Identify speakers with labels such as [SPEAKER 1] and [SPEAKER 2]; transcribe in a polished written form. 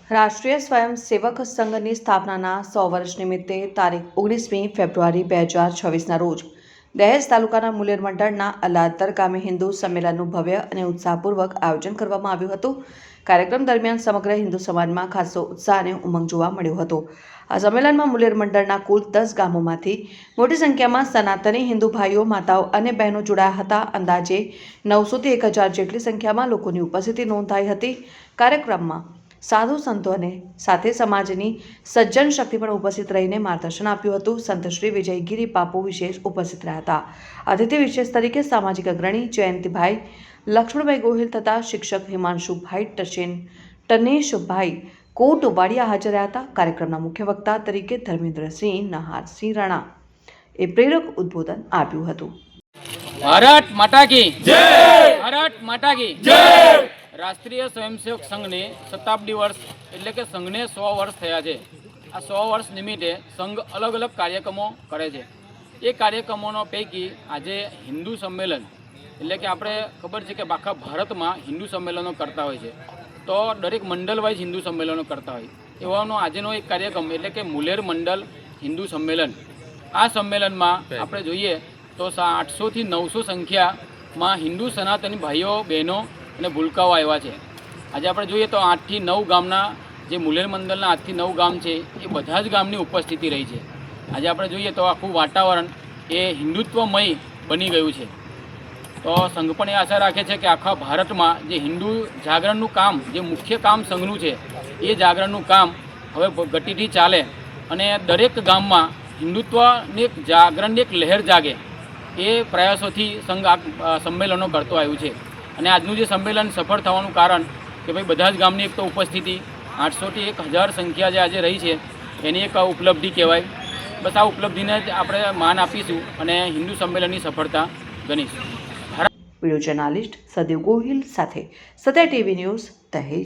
[SPEAKER 1] રાષ્ટ્રીય સ્વયંસેવક સંઘની સ્થાપનાના 100 વર્ષ નિમિત્તે તારીખ 19મી ફેબ્રુઆરી 2026ના રોજ દહેજ તાલુકાના મુલેર મંડળના અલાદતર ગામે હિન્દુ સંમેલનનું ભવ્ય અને ઉત્સાહપૂર્વક આયોજન કરવામાં આવ્યું હતું। કાર્યક્રમ દરમિયાન સમગ્ર હિન્દુ સમાજમાં ખાસો ઉત્સાહ અને ઉમંગ જોવા મળ્યો હતો। આ સંમેલનમાં મુલેર મંડળના કુલ 10 ગામોમાંથી મોટી સંખ્યામાં સનાતની હિન્દુ ભાઈઓ, માતાઓ અને બહેનો જોડાયા હતા। અંદાજે 900 થી 1000 જેટલી સંખ્યામાં લોકોની ઉપસ્થિતિ નોંધાઈ હતી। કાર્યક્રમમાં સાધુ સંતો અને સાથે સમાજની સજ્જન શક્તિ પણ ઉપસ્થિત રહીને માર્ગદર્શન આપ્યું હતું। સંત શ્રી વિજયગીરી બાપુ વિશેષ ઉપસ્થિત રહ્યા હતા। અતિથિ વિશેષ તરીકે સામાજિક અગ્રણી જયંતિભાઈ લક્ષ્મણભાઈ ગોહિલ તથા શિક્ષક હિમાંશુભાઈ ટનેશભાઈ કોટવાડિયા હાજર રહ્યા હતા। કાર્યક્રમના મુખ્ય વક્તા તરીકે ધર્મેન્દ્રસિંહ નહારસિંહ રાણા એ પ્રેરક ઉદ્બોધન આપ્યું હતું।
[SPEAKER 2] ભારત માતા કી જય, ભારત માતા કી જય। રાષ્ટ્રીય સ્વયંસેવક સંઘને શતાબ્દી વર્ષ એટલે કે સંઘને 100 વર્ષ થયા છે। આ 100 વર્ષ નિમિત્તે સંઘ અલગ અલગ કાર્યક્રમો કરે છે। એ કાર્યક્રમોનો પૈકી આજે હિન્દુ સંમેલન એટલે કે આપણે ખબર છે કે આખા ભારતમાં હિન્દુ સંમેલનો કરતા હોય છે, તો દરેક મંડળ વાઇઝ હિન્દુ સંમેલનો કરતા હોય એવાનો આજનો એક કાર્યક્રમ એટલે કે મુલેર મંડળ હિન્દુ સંમેલન। આ સંમેલનમાં આપણે જોઈએ તો 800 થી 900 સંખ્યામાં હિન્દુ સનાતની ભાઈઓ, બહેનો અને ભૂલકાઓ આવ્યા છે। આજે આપણે જોઈએ તો 8 થી 9 ગામના જે મુલેર મંડળના 8 થી 9 ગામ છે એ બધા જ ગામની ઉપસ્થિતિ રહી છે। આજે આપણે જોઈએ તો આખું વાતાવરણ એ હિન્દુત્વમય બની ગયું છે। તો સંઘ પણ એ આશા રાખે છે કે આખા ભારતમાં જે હિન્દુ જાગરણનું કામ, જે મુખ્ય કામ સંઘનું છે એ જાગરણનું કામ હવે ગતિથી ચાલે અને દરેક ગામમાં હિન્દુત્વની એક જાગરણની એક લહેર જાગે એ પ્રયાસોથી સંઘ આ સંમેલનો કરતો આવ્યું છે। અને આજનું જે સંમેલન સફળ થવાનું કારણ કે ભાઈ બધા જ ગામની એક તો ઉપસ્થિતિ 800 થી 1000 સંખ્યા જે આજે રહી છે એની એક ઉપલબ્ધિ કહેવાય। બસ આ ઉપલબ્ધિને જ આપણે માન આપીશું અને હિન્દુ સંમેલનની સફળતા ગણીશું।
[SPEAKER 1] વિડિયો જર્નાલિસ્ટ સદેવ ગોહિલ સાથે સત્ય ટીવી ન્યૂઝ દહેજ।